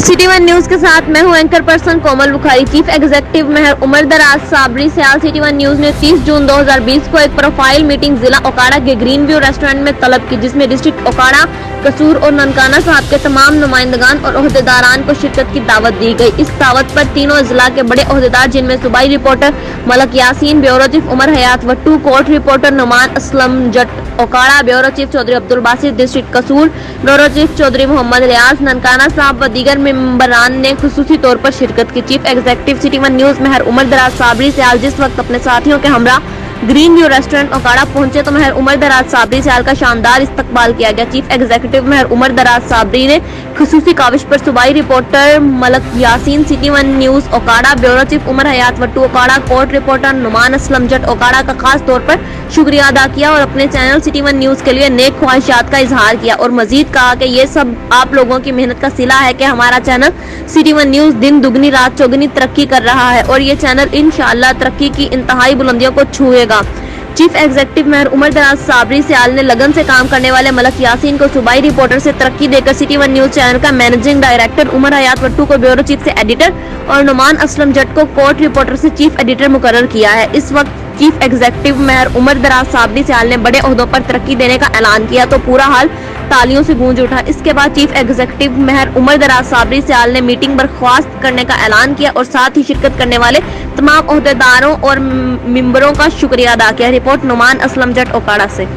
City one news के साथ मैं हूं एंकर पर्सन कोमल बुखारी। चीफ एग्जीक्यूटिव मेहर उमर दराज साबरी सियाल। सिटी वन न्यूज ने 30 जून 2020 को एक प्रोफाइल मीटिंग जिला ओकाड़ा के ग्रीन व्यू रेस्टोरेंट में तलब की, जिसमें डिस्ट्रिक्ट ओकाड़ा, कसूर और ननकाना साहब के तमाम नुमाइंदगान और ओहदेदारान को शिरकत की दावत दी गई। इस दावत पर तीनों जिला के बड़े ओहदेदार, जिनमें सूबाई reporter Malik Yasin, bureau chief Umar Hayat Wattoo, court reporter Noman Aslam Jat Okara, bureau chief Chaudhry Abdul Basit district Kasur, bureau chief Chaudhry Mohammad Riaz Nankana Sahib व दीगर मेंबरान ने खुसूसी तौर पर शिरकत की। Chief executive city one news Mehar Umar Daraz Sabri सियाल जिस वक्त अपने साथियों के हमरा ग्रीन व्यू रेस्टोरेंट ओकाड़ा पहुंचे तो मेहर उमर दराज साबरी सियाल का शानदार इस्तकबाल किया गया। चीफ एग्जीक्यूटिव मेहर उमर दराज साबरी ने खुसूसी काविश पर सूबाई reporter Malik Yasin city one news Okara, bureau chief Umar Hayat Wattoo Okara, court reporter Noman Aslam Jat Okara का खास तौर पर शुक्रिया अदा किया और अपने चैनल सिटी वन न्यूज के लिए नेक ख्वाहिशात का इजहार किया और मजीद कहा कि ये सब आप लोगों की मेहनत का सिला है कि हमारा चैनल सिटी वन न्यूज दिन दुगनी रात चौगनी तरक्की कर रहा है और ये चैनल इंशाअल्लाह तरक्की की इंतहाई बुलंदियों को छुएगा। चीफ एग्जीक्यूटिव मेहर उमर दराज साबरी सियाल ने लगन से काम करने वाले मलक यासीन को सूबाई रिपोर्टर से तरक्की देकर सिटी वन न्यूज चैनल का मैनेजिंग डायरेक्टर, उमर हयात वट्टू को ब्यूरो चीफ से एडिटर और नुमान असलम जट को कोर्ट रिपोर्टर से चीफ एडिटर मुकर्रर किया है। इस वक्त चीफ एग्जीक्यूटिव मेहर उमर दराज साबरी सियाल ने बड़े ओहदों पर तरक्की देने का ऐलान किया तो पूरा हाल तालियों से गूंज उठा। इसके बाद चीफ एग्जीक्यूटिव मेहर उमर दराज साबरी सियाल ने मीटिंग बर्खास्त करने का ऐलान किया और साथ ही शिरकत करने वाले तमाम ओहदेदारों और मेंबरों का शुक्रिया अदा किया। रिपोर्ट नुमान असलम जट ओकाड़ा से।